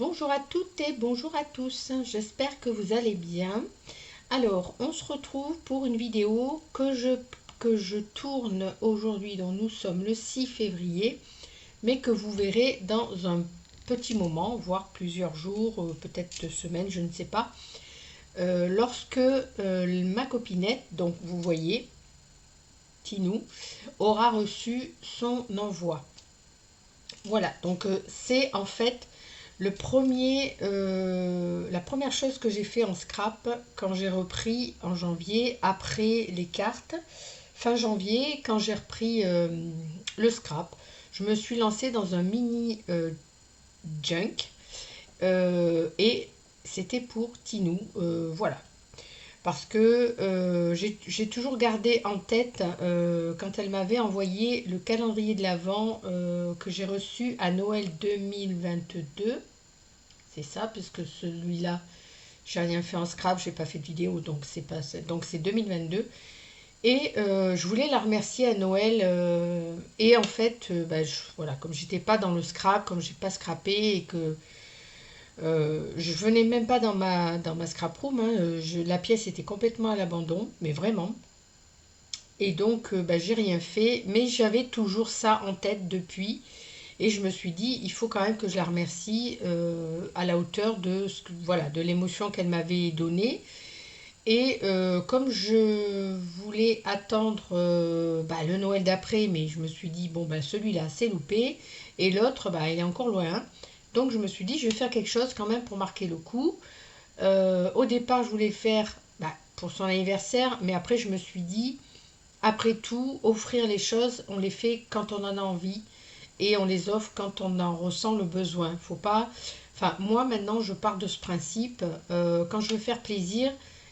Bonjour à toutes et bonjour à tous, j'espère que vous allez bien. Alors, on se retrouve pour une vidéo que je tourne aujourd'hui, dont nous sommes le 6 février, mais que vous verrez dans un petit moment, voire plusieurs jours, peut-être 2 semaines, je ne sais pas, lorsque ma copinette, donc vous voyez, Tinou, aura reçu son envoi. Voilà, donc c'est en fait la première chose que j'ai fait en scrap quand j'ai repris en janvier, après les cartes, fin janvier, quand j'ai repris le scrap, je me suis lancée dans un mini junk et c'était pour Tinou, voilà. Parce que j'ai toujours gardé en tête quand elle m'avait envoyé le calendrier de l'Avent que j'ai reçu à Noël 2022. C'est ça, puisque celui-là, j'ai rien fait en scrap, j'ai pas fait de vidéo, donc c'est 2022. Et je voulais la remercier à Noël. Et en fait, voilà, comme j'étais pas dans le scrap, comme j'ai pas scrappé et que je venais même pas dans ma scrap room, hein, la pièce était complètement à l'abandon, mais vraiment. Et donc, j'ai rien fait, mais j'avais toujours ça en tête depuis. Et je me suis dit, il faut quand même que je la remercie à la hauteur de voilà, de l'émotion qu'elle m'avait donnée. Et comme je voulais attendre le Noël d'après, mais je me suis dit, bon, celui-là, c'est loupé. Et l'autre, il est encore loin. Donc je me suis dit, je vais faire quelque chose quand même pour marquer le coup. Au départ, je voulais faire pour son anniversaire, mais après, je me suis dit, après tout, offrir les choses, on les fait quand on en a envie et on les offre quand on en ressent le besoin. Faut pas. Enfin, moi maintenant, je pars de ce principe. Quand je veux faire plaisir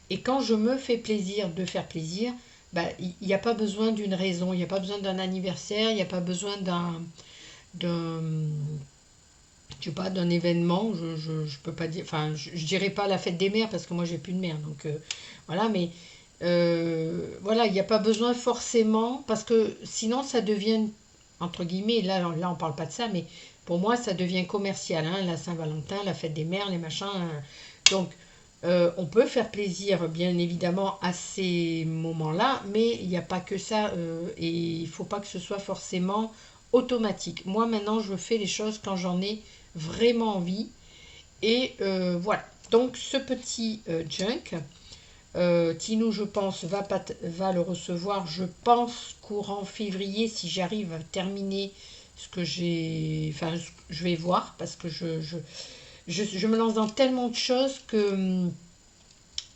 et quand je me fais plaisir de faire plaisir, il n'y a pas besoin d'une raison, il n'y a pas besoin d'un anniversaire, il n'y a pas besoin d'un, je sais pas, d'un événement. Je peux pas dire. Enfin, je dirais pas la fête des mères parce que moi j'ai plus de mère, donc voilà. Mais voilà, il n'y a pas besoin forcément parce que sinon ça devient entre guillemets, là on parle pas de ça, mais pour moi ça devient commercial, hein, la Saint-Valentin, la fête des mères, les machins. Donc on peut faire plaisir bien évidemment à ces moments-là, mais il n'y a pas que ça et il faut pas que ce soit forcément automatique. Moi maintenant je fais les choses quand j'en ai vraiment envie et voilà. Donc ce petit junk, Tinou, je pense, va le recevoir, je pense, courant février, si j'arrive à terminer ce que j'ai. Enfin, je vais voir, parce que je me lance dans tellement de choses que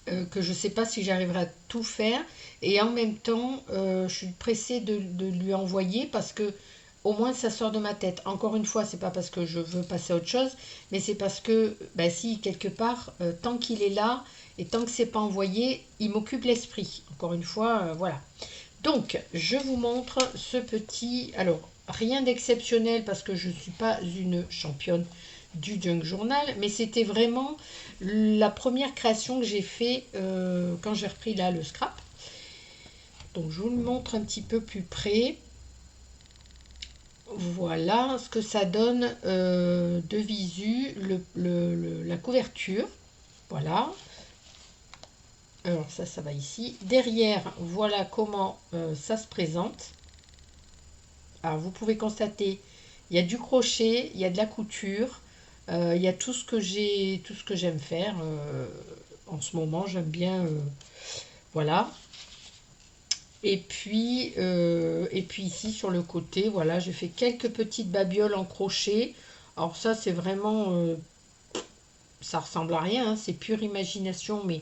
je ne sais pas si j'arriverai à tout faire. Et en même temps, je suis pressée de lui envoyer, parce que au moins ça sort de ma tête. Encore une fois, c'est pas parce que je veux passer à autre chose, mais c'est parce que, si, quelque part, tant qu'il est là, et tant que c'est pas envoyé, il m'occupe l'esprit. Encore une fois, voilà. Donc, je vous montre ce petit. Alors, rien d'exceptionnel parce que je ne suis pas une championne du junk journal, mais c'était vraiment la première création que j'ai fait quand j'ai repris là le scrap. Donc, je vous le montre un petit peu plus près. Voilà ce que ça donne de visu, la couverture. Voilà. Alors ça va ici. Derrière, voilà comment ça se présente. Alors vous pouvez constater, il y a du crochet, il y a de la couture, il y a tout ce que j'aime faire en ce moment. J'aime bien, voilà. Et puis ici sur le côté, voilà, j'ai fait quelques petites babioles en crochet. Alors ça c'est vraiment, ça ressemble à rien, hein, c'est pure imagination, mais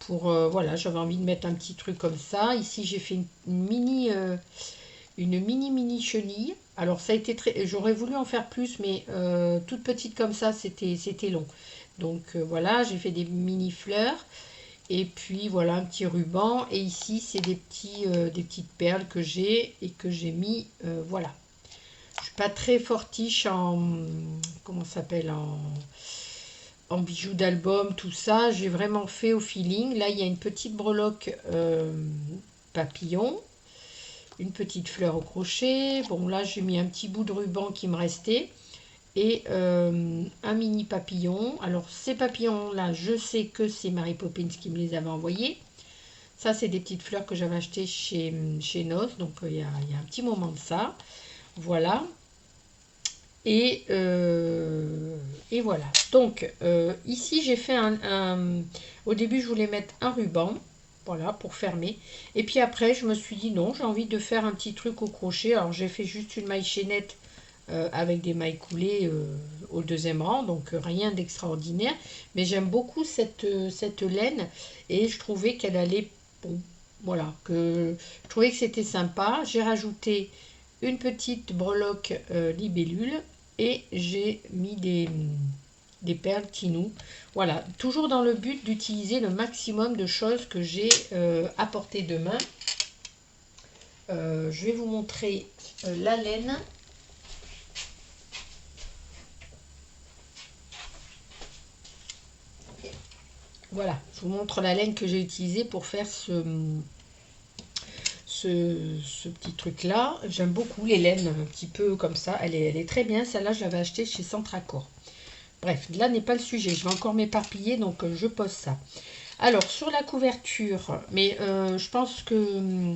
voilà, j'avais envie de mettre un petit truc comme ça. Ici j'ai fait une mini chenille. Alors ça a été j'aurais voulu en faire plus, mais toute petite comme ça c'était long. Donc voilà, j'ai fait des mini fleurs. Et puis voilà un petit ruban. Et ici c'est des petites perles que j'ai et que j'ai mis. Voilà. Je suis pas très fortiche en, comment ça s'appelle, en bijoux d'album, tout ça. J'ai vraiment fait au feeling. Là il y a une petite breloque papillon, une petite fleur au crochet. Bon là j'ai mis un petit bout de ruban qui me restait. et un mini papillon. Alors ces papillons là, je sais que c'est Mary Poppins qui me les avait envoyés. Ça c'est des petites fleurs que j'avais achetées chez Nos, donc il y a un petit moment de ça. Voilà. Et voilà. Donc ici j'ai fait au début je voulais mettre un ruban. Voilà, pour fermer. Et puis après, je me suis dit non, j'ai envie de faire un petit truc au crochet. Alors, j'ai fait juste une maille chaînette avec des mailles coulées au deuxième rang. Donc, rien d'extraordinaire. Mais j'aime beaucoup cette laine. Et je trouvais qu'elle allait... Bon, voilà, je trouvais que c'était sympa. J'ai rajouté une petite breloque libellule. Et j'ai mis des perles Tinou. Voilà, toujours dans le but d'utiliser le maximum de choses que j'ai à portée de main. Je vais vous montrer la laine. Voilà, je vous montre la laine que j'ai utilisée pour faire ce petit truc là. J'aime beaucoup les laines un petit peu comme ça. Elle est très bien. Celle-là, je l'avais achetée chez Centracor. Bref, là n'est pas le sujet. Je vais encore m'éparpiller, donc je pose ça. Alors, sur la couverture, mais je pense que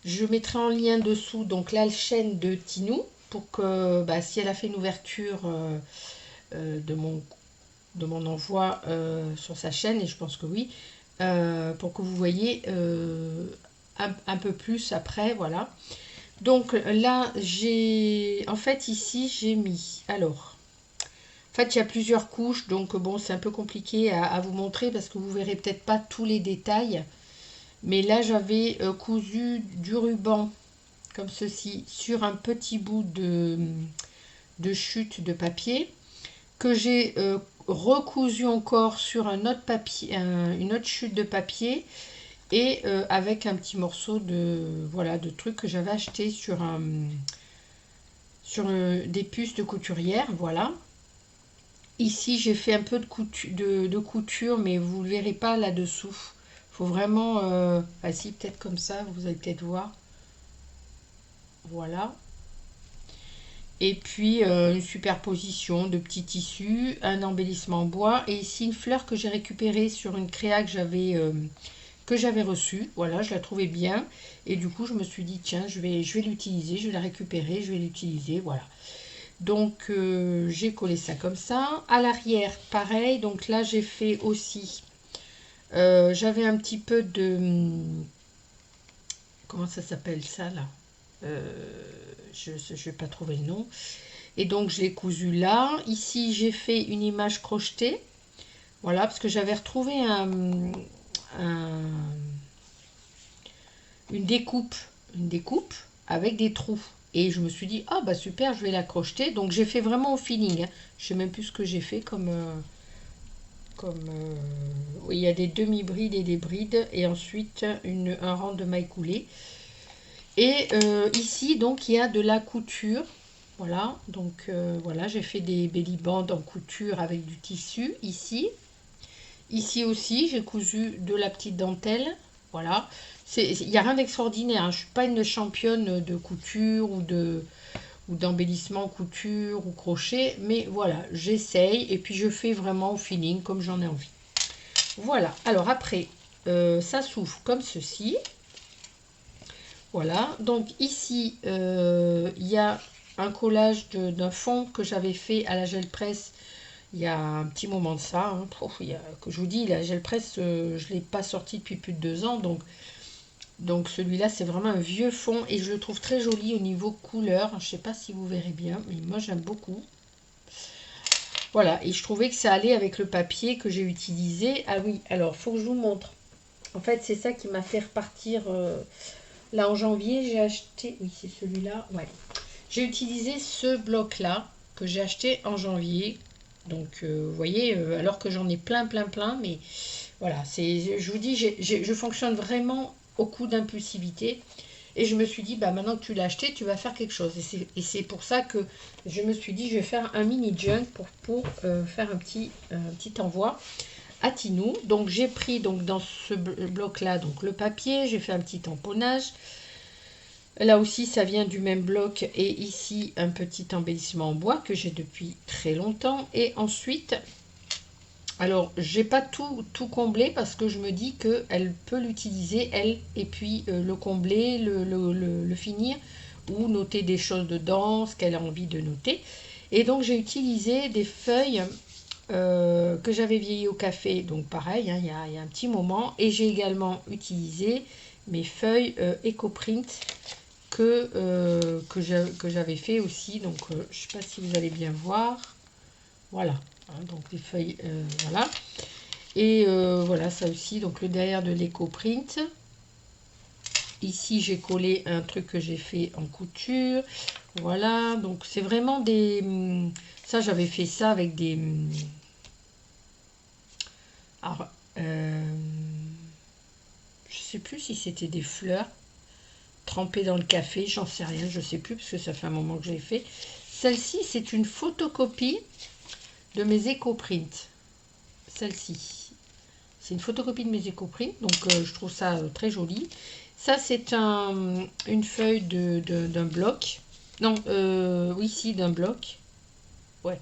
je mettrai en lien dessous donc la chaîne de Tinou pour que si elle a fait une ouverture de mon envoi sur sa chaîne, et je pense que oui, pour que vous voyez un peu plus après, voilà. Donc là, en fait ici, j'ai mis, alors, en fait, il y a plusieurs couches, donc bon, c'est un peu compliqué à vous montrer parce que vous verrez peut-être pas tous les détails. Mais là, j'avais cousu du ruban comme ceci sur un petit bout de chute de papier que j'ai recousu encore sur un autre papier, une autre chute de papier et avec un petit morceau de truc que j'avais acheté sur des puces de couturière, voilà. Ici, j'ai fait un peu de couture, mais vous ne le verrez pas là-dessous. Il faut vraiment... si, peut-être comme ça, vous allez peut-être voir. Voilà. Et puis, une superposition de petits tissus, un embellissement en bois. Et ici, une fleur que j'ai récupérée sur une créa que j'avais reçue. Voilà, je la trouvais bien. Et du coup, je me suis dit, tiens, je vais l'utiliser. Je vais la récupérer, je vais l'utiliser. Voilà. Donc j'ai collé ça comme ça. À l'arrière, pareil. Donc là, j'ai fait aussi... j'avais un petit peu de... Comment ça s'appelle ça, là je ne vais pas trouver le nom. Et donc, je l'ai cousu là. Ici, j'ai fait une image crochetée. Voilà, parce que j'avais retrouvé une découpe avec des trous. Et je me suis dit, ah bah super, je vais la crocheter. Donc j'ai fait vraiment au feeling. Hein. Je sais même plus ce que j'ai fait comme... oui, il y a des demi-brides et des brides. Et ensuite, un rang de mailles coulées. Et ici, donc, il y a de la couture. Voilà, donc voilà, j'ai fait des belly bands en couture avec du tissu ici. Ici aussi, j'ai cousu de la petite dentelle. Voilà. Il n'y a rien d'extraordinaire. Hein. Je ne suis pas une championne de couture ou d'embellissement couture ou crochet. Mais voilà, j'essaye et puis je fais vraiment au feeling comme j'en ai envie. Voilà. Alors après, ça s'ouvre comme ceci. Voilà. Donc ici, il y a un collage d'un fond que j'avais fait à la gel presse il y a un petit moment de ça. Hein. Que je vous dis, la gel presse, je ne l'ai pas sorti depuis plus de 2 ans. Donc celui-là, c'est vraiment un vieux fond et je le trouve très joli au niveau couleur. Je ne sais pas si vous verrez bien, mais moi j'aime beaucoup. Voilà, et je trouvais que ça allait avec le papier que j'ai utilisé. Ah oui, alors, faut que je vous montre. En fait, c'est ça qui m'a fait repartir. Là, en janvier, j'ai acheté... Oui, c'est celui-là, ouais. J'ai utilisé ce bloc-là que j'ai acheté en janvier. Donc, vous voyez, alors que j'en ai plein, mais voilà, je vous dis, je fonctionne vraiment au coup d'impulsivité. Et je me suis dit, bah maintenant que tu l'as acheté, tu vas faire quelque chose. Et c'est pour ça que je me suis dit, je vais faire un mini junk pour faire un petit envoi à Tinou. Donc, j'ai pris donc, dans ce bloc-là donc le papier, j'ai fait un petit tamponnage. Là aussi, ça vient du même bloc. Et ici, un petit embellissement en bois que j'ai depuis très longtemps. Et ensuite, alors, j'ai pas tout comblé parce que je me dis qu'elle peut l'utiliser, elle, et puis le combler, le finir, ou noter des choses dedans, ce qu'elle a envie de noter. Et donc, j'ai utilisé des feuilles que j'avais vieilli au café, donc pareil, hein, il y a un petit moment. Et j'ai également utilisé mes feuilles EcoPrint que j'avais fait aussi. Donc, je ne sais pas si vous allez bien voir. Voilà, hein, donc les feuilles, voilà. Et voilà, ça aussi, donc le derrière de l'EcoPrint. Ici, j'ai collé un truc que j'ai fait en couture. Voilà, donc c'est vraiment des... Ça, j'avais fait ça avec des... Alors, je sais plus si c'était des fleurs trempées dans le café, j'en sais rien, je sais plus, parce que ça fait un moment que je l'ai fait. Celle-ci, c'est une photocopie de mes EcoPrint. Celle-ci. C'est une photocopie de mes EcoPrint, donc je trouve ça très joli. Ça, c'est une feuille d'un bloc. Non, oui, si, d'un bloc. Ouais.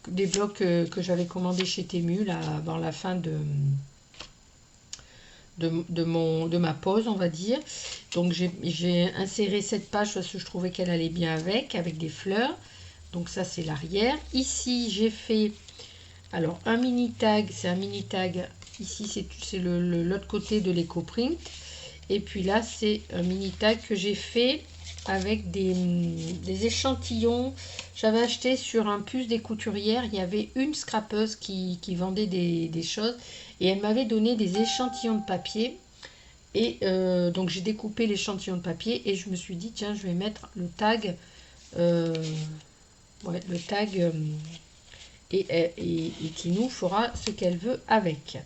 Des blocs que j'avais commandés chez Temu, là, avant la fin de ma pause, on va dire. Donc, j'ai inséré cette page parce que je trouvais qu'elle allait bien avec des fleurs. Donc, ça, c'est l'arrière. Ici, j'ai fait, alors, un mini tag. C'est un mini tag. Ici, c'est l'autre côté de l'EcoPrint. Et puis là, c'est un mini tag que j'ai fait avec des échantillons. J'avais acheté sur un puce des couturières. Il y avait une scrapeuse qui vendait des choses. Et elle m'avait donné des échantillons de papier. Et donc, j'ai découpé l'échantillon de papier. Et je me suis dit, tiens, je vais mettre le tag. Ouais, le tag. Et Tinou fera ce qu'elle veut avec.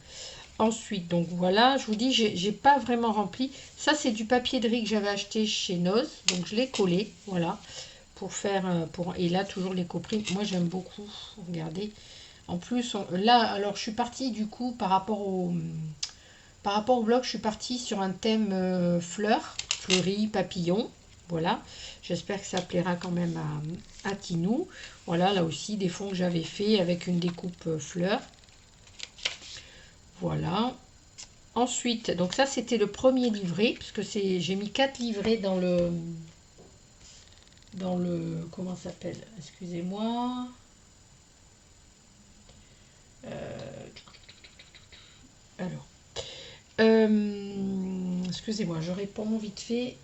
Ensuite, donc voilà, je vous dis, j'ai pas vraiment rempli. Ça, c'est du papier de riz que j'avais acheté chez Noz. Donc, je l'ai collé, voilà, pour faire... et là, toujours les coprines. Moi, j'aime beaucoup, regardez. En plus, là, alors, je suis partie, du coup, par rapport au blog, je suis partie sur un thème fleurs, fleuries, papillons. Voilà, j'espère que ça plaira quand même à Tinou. Voilà, là aussi, des fonds que j'avais fait avec une découpe fleurs. Voilà. Ensuite, donc ça c'était le premier livret, puisque j'ai mis 4 livrets comment ça s'appelle? Excusez-moi. Alors, excusez-moi, je réponds vite fait.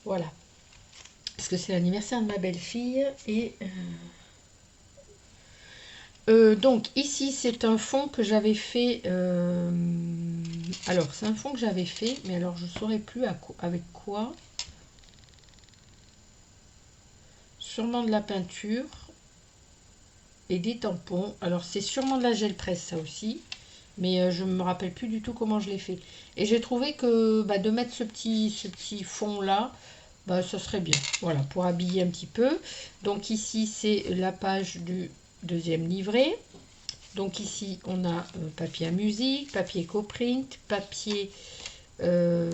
Voilà, parce que c'est l'anniversaire de ma belle-fille et donc ici c'est un fond que j'avais fait. Alors c'est un fond que j'avais fait, mais alors je ne saurais plus avec quoi. Sûrement de la peinture et des tampons. Alors c'est sûrement de la gel presse ça aussi, mais je ne me rappelle plus du tout comment je l'ai fait. Et j'ai trouvé que de mettre ce petit fond là, ça serait bien. Voilà, pour habiller un petit peu. Donc ici c'est la page du deuxième livret. Donc ici on a papier à musique, papier EcoPrint, papier d'un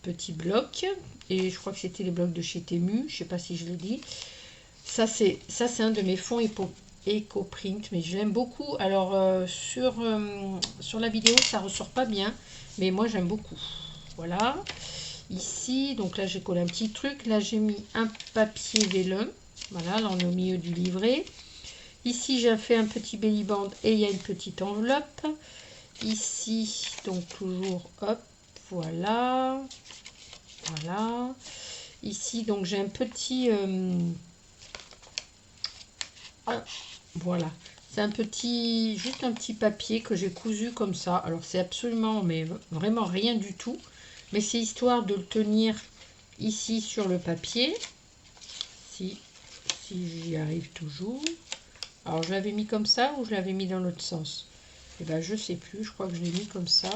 petit bloc. Et je crois que c'était les blocs de chez Temu, je sais pas si je l'ai dit. Ça c'est un de mes fonds EcoPrint, mais je l'aime beaucoup. Alors sur la vidéo ça ressort pas bien, mais moi j'aime beaucoup. Voilà. Ici, donc là j'ai collé un petit truc. Là j'ai mis un papier vélin. Voilà, là on est au milieu du livret. Ici j'ai fait un petit belly band et il y a une petite enveloppe. Ici, donc toujours, hop, voilà. Voilà. Ici, donc j'ai un petit... voilà. C'est un petit... Juste un petit papier que j'ai cousu comme ça. Alors, c'est absolument, mais vraiment rien du tout. Mais c'est histoire de le tenir ici sur le papier. Si j'y arrive toujours. Alors, je l'avais mis comme ça ou je l'avais mis dans l'autre sens? Eh ben, je sais plus. Je crois que je l'ai mis comme ça.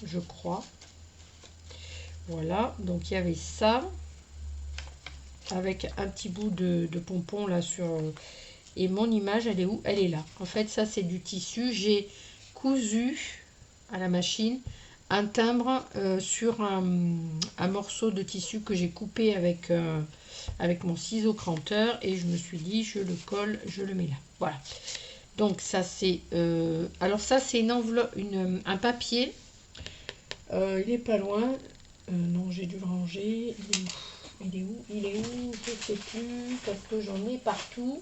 Je crois. Voilà, donc il y avait ça. avec un petit bout de pompon là sur... Et mon image, elle est où? Elle est là. En fait, ça, c'est du tissu. J'ai cousu à la machine un timbre sur un morceau de tissu que j'ai coupé avec mon ciseau cranteur. Et je me suis dit, je le colle, je le mets là. Voilà. Donc, ça, c'est... alors, ça, c'est une enveloppe, un papier. Il est pas loin. Non, j'ai dû le ranger. Il est où? Il est où? Je ne sais plus, parce que j'en ai partout.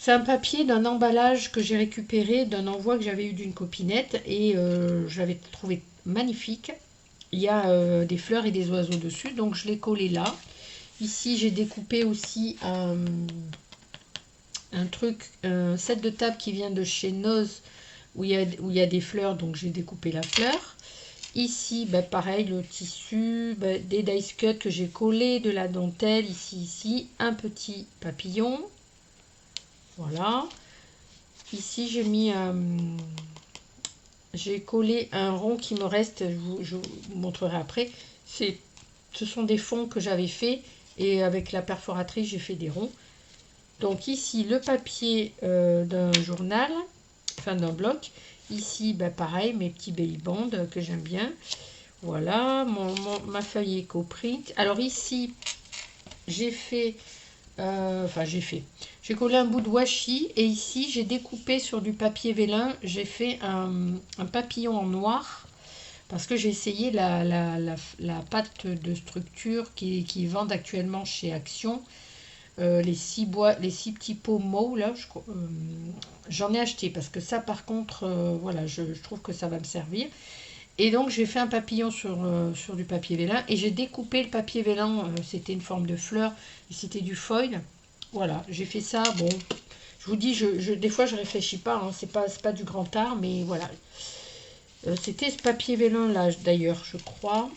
C'est un papier d'un emballage que j'ai récupéré d'un envoi que j'avais eu d'une copinette et je l'avais trouvé magnifique. Il y a des fleurs et des oiseaux dessus, donc je l'ai collé là. Ici, j'ai découpé aussi un truc, un set de table qui vient de chez Noz où il y a des fleurs, donc j'ai découpé la fleur. Ici, bah, pareil, le tissu, bah, des dice cut que j'ai collé, de la dentelle, ici, un petit papillon. Voilà. Ici, j'ai collé un rond qui me reste, je vous montrerai après. Ce sont des fonds que j'avais fait et avec la perforatrice, j'ai fait des ronds. Donc ici, le papier d'un journal, enfin d'un bloc. Ici, bah, pareil, mes petits baby bands que j'aime bien. Voilà, ma feuille éco-print. Alors ici, j'ai fait... j'ai collé un bout de washi et ici j'ai découpé sur du papier vélin, j'ai fait un papillon en noir parce que j'ai essayé la pâte de structure qui vendent actuellement chez Action, les 6 petits pots mauve là, j'en ai acheté parce que ça par contre, voilà, je trouve que ça va me servir. Et donc j'ai fait un papillon sur du papier vélin et j'ai découpé le papier vélin, c'était une forme de fleur et c'était du foil. Voilà, j'ai fait ça. Bon, je vous dis, des fois je réfléchis pas, hein, c'est pas du grand art, mais voilà. C'était ce papier vélin là d'ailleurs, je crois,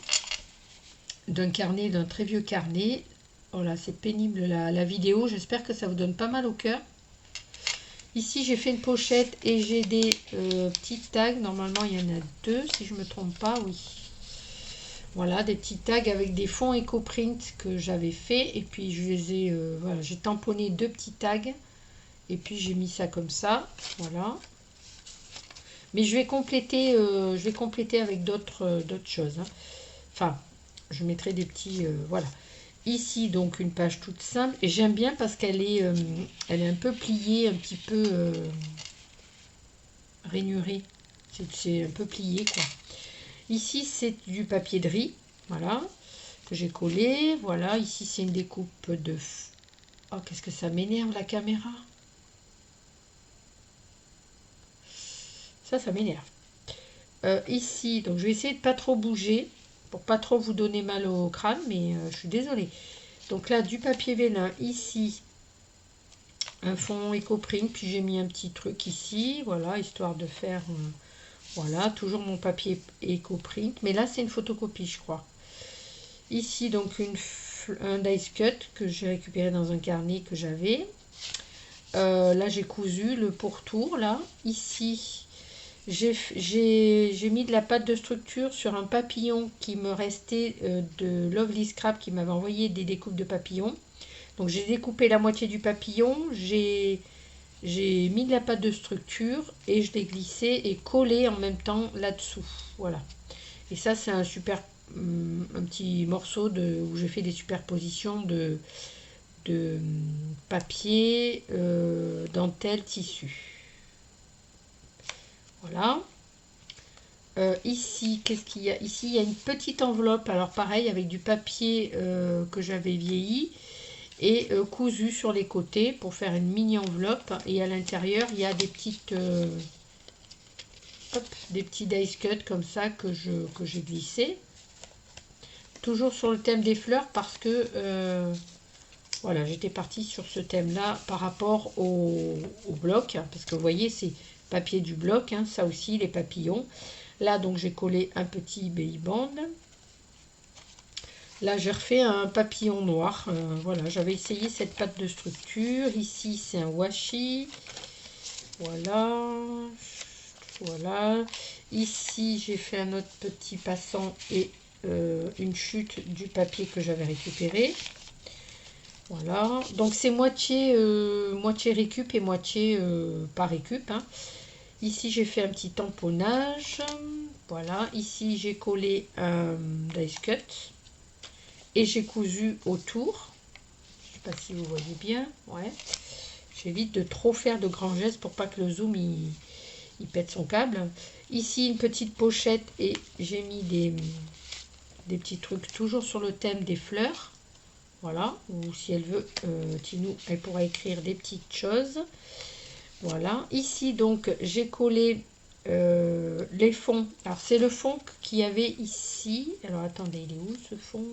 d'un carnet, d'un très vieux carnet. Voilà, c'est pénible la vidéo, j'espère que ça vous donne pas mal au cœur. Ici, j'ai fait une pochette et j'ai des petits tags. Normalement, il y en a 2, si je ne me trompe pas, oui. Voilà, des petits tags avec des fonds éco-print que j'avais fait. Et puis, je les ai, voilà, j'ai tamponné 2 petits tags. Et puis, j'ai mis ça comme ça. Voilà. Mais je vais compléter avec d'autres choses, hein. Enfin, je mettrai des petits... voilà. Ici, donc, une page toute simple. Et j'aime bien parce qu'elle est, elle est un peu pliée, un petit peu rainurée. C'est un peu plié, quoi. Ici, c'est du papier de riz. Voilà. Que j'ai collé. Voilà. Ici, c'est une découpe de... Oh, qu'est-ce que ça m'énerve, la caméra. Ça m'énerve. Ici, donc, je vais essayer de pas trop bouger pour pas trop vous donner mal au crâne, mais je suis désolée. Donc là, du papier vélin, ici, un fond éco-print, puis j'ai mis un petit truc ici, voilà, histoire de faire, voilà, toujours mon papier éco-print, mais là, c'est une photocopie, je crois. Ici, donc, un dice cut que j'ai récupéré dans un carnet que j'avais. Là, j'ai cousu le pourtour, là. Ici, j'ai mis de la pâte de structure sur un papillon qui me restait de Lovely Scrap qui m'avait envoyé des découpes de papillons. Donc j'ai découpé la moitié du papillon, j'ai mis de la pâte de structure et je l'ai glissé et collé en même temps là-dessous. Voilà. Et ça c'est un petit morceau où j'ai fait des superpositions de papier, dentelle, tissu. Voilà. Ici, qu'est-ce qu'il y a? Ici, il y a une petite enveloppe. Alors pareil, avec du papier que j'avais vieilli et cousu sur les côtés pour faire une mini enveloppe. Et à l'intérieur, il y a des petites, des petits dice cut comme ça que j'ai glissé. Toujours sur le thème des fleurs parce que voilà, j'étais partie sur ce thème-là par rapport au bloc. Parce que vous voyez, c'est papier du bloc, hein, ça aussi, les papillons. Là, donc, j'ai collé un petit baby band. Là, j'ai refait un papillon noir. Voilà, j'avais essayé cette pâte de structure. Ici, c'est un washi. Voilà. Voilà. Ici, j'ai fait un autre petit passant et une chute du papier que j'avais récupéré. Voilà, donc c'est moitié, moitié récup et moitié pas récup, hein. Ici j'ai fait un petit tamponnage. Voilà, ici j'ai collé un dice cut et j'ai cousu autour. Je sais pas si vous voyez bien. Ouais. J'évite de trop faire de grands gestes pour pas que le zoom il pète son câble. Ici une petite pochette et j'ai mis des petits trucs toujours sur le thème des fleurs. Voilà, ou si elle veut, Tinou, elle pourra écrire des petites choses. Voilà, ici donc j'ai collé les fonds. Alors c'est le fond qu'il y avait ici. Alors attendez, il est où ce fond?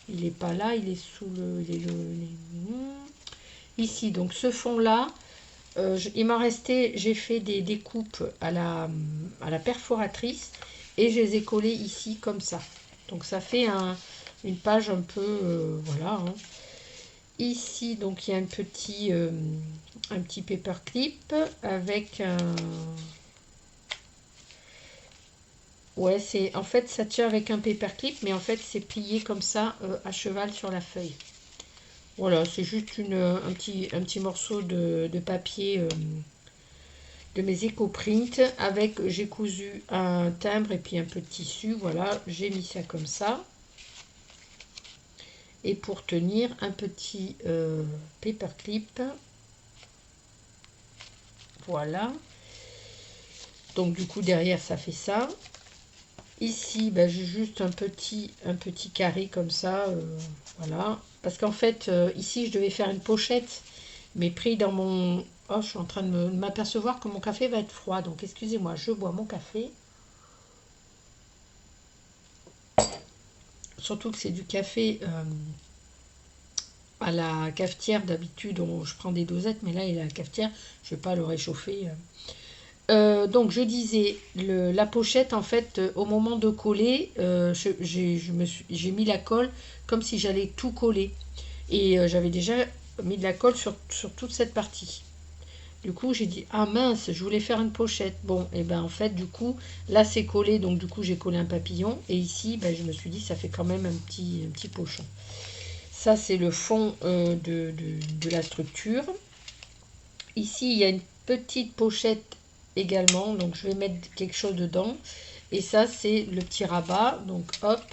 Il n'est pas là, il est sous le... Ici, donc ce fond là, il m'en restait, j'ai fait des découpes à la perforatrice et je les ai collées ici comme ça. Donc ça fait une page un peu, voilà. Hein. Ici, donc il y a un petit paperclip avec un... Ouais, c'est en fait ça tient avec un paperclip, mais en fait c'est plié comme ça à cheval sur la feuille. Voilà, c'est juste un petit morceau de papier de mes éco-print avec, j'ai cousu un timbre et puis un peu de tissu. Voilà, j'ai mis ça comme ça. Et pour tenir un petit paperclip. Voilà. Donc du coup derrière ça fait ça. Ici ben, j'ai juste un petit carré comme ça. Voilà. Parce qu'en fait ici je devais faire une pochette. Mais pris dans mon... Oh, je suis en train de m'apercevoir que mon café va être froid. Donc excusez-moi, je bois mon café. Surtout que c'est du café à la cafetière. D'habitude, je prends des dosettes. Mais là, il est à la cafetière. Je ne vais pas le réchauffer. Donc je disais, la pochette, en fait, au moment de coller, j'ai mis la colle comme si j'allais tout coller. Et j'avais déjà mis de la colle sur toute cette partie. Du coup, j'ai dit, ah mince, je voulais faire une pochette. Bon, et ben en fait, du coup, là c'est collé, donc du coup j'ai collé un papillon. Et ici, ben, je me suis dit, ça fait quand même un petit pochon. Ça, c'est le fond de la structure. Ici, il y a une petite pochette également, donc je vais mettre quelque chose dedans. Et ça, c'est le petit rabat, donc hop.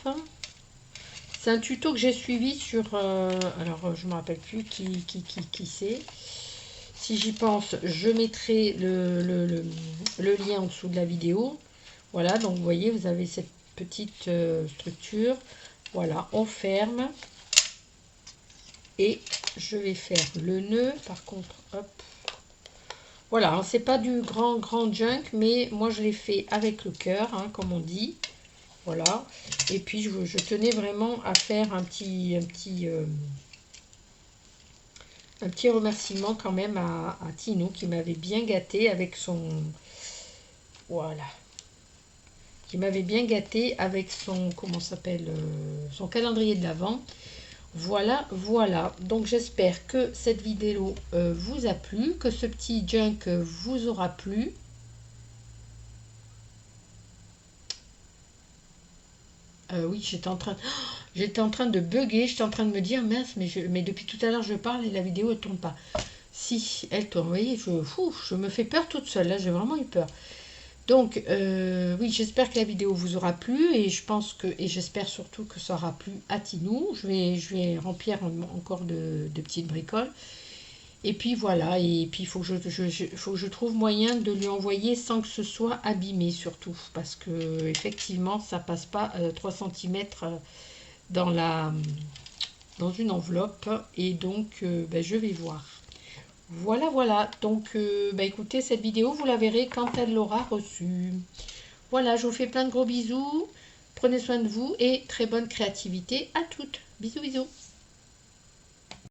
C'est un tuto que j'ai suivi sur... alors, je ne me rappelle plus qui c'est. Si j'y pense, je mettrai le lien en dessous de la vidéo. Voilà, donc vous voyez, vous avez cette petite structure. Voilà, on ferme. Et je vais faire le nœud. Par contre, hop. Voilà, hein, c'est pas du grand junk, mais moi je l'ai fait avec le cœur, hein, comme on dit. Voilà. Et puis je tenais vraiment à faire un petit remerciement quand même à Tino qui m'avait bien gâté avec son... Voilà. Qui m'avait bien gâté avec son... Comment s'appelle son calendrier de l'Avent. Voilà, voilà. Donc j'espère que cette vidéo vous a plu, que ce petit junk vous aura plu. Oui, j'étais en train de bugger, j'étais en train de me dire, mince, mais depuis tout à l'heure je parle et la vidéo elle tourne pas. Si, elle tourne, vous voyez, je me fais peur toute seule, là j'ai vraiment eu peur. Donc, oui, j'espère que la vidéo vous aura plu et je pense que, et j'espère surtout que ça aura plu à Tinou. Je vais remplir encore de petites bricoles. Et puis voilà, et puis il faut que je trouve moyen de lui envoyer sans que ce soit abîmé surtout. Parce que effectivement, ça passe pas 3 cm dans une enveloppe. Et donc, ben, je vais voir. Voilà, voilà. Donc, bah, écoutez, cette vidéo, vous la verrez quand elle l'aura reçue. Voilà, je vous fais plein de gros bisous. Prenez soin de vous et très bonne créativité à toutes. Bisous, bisous.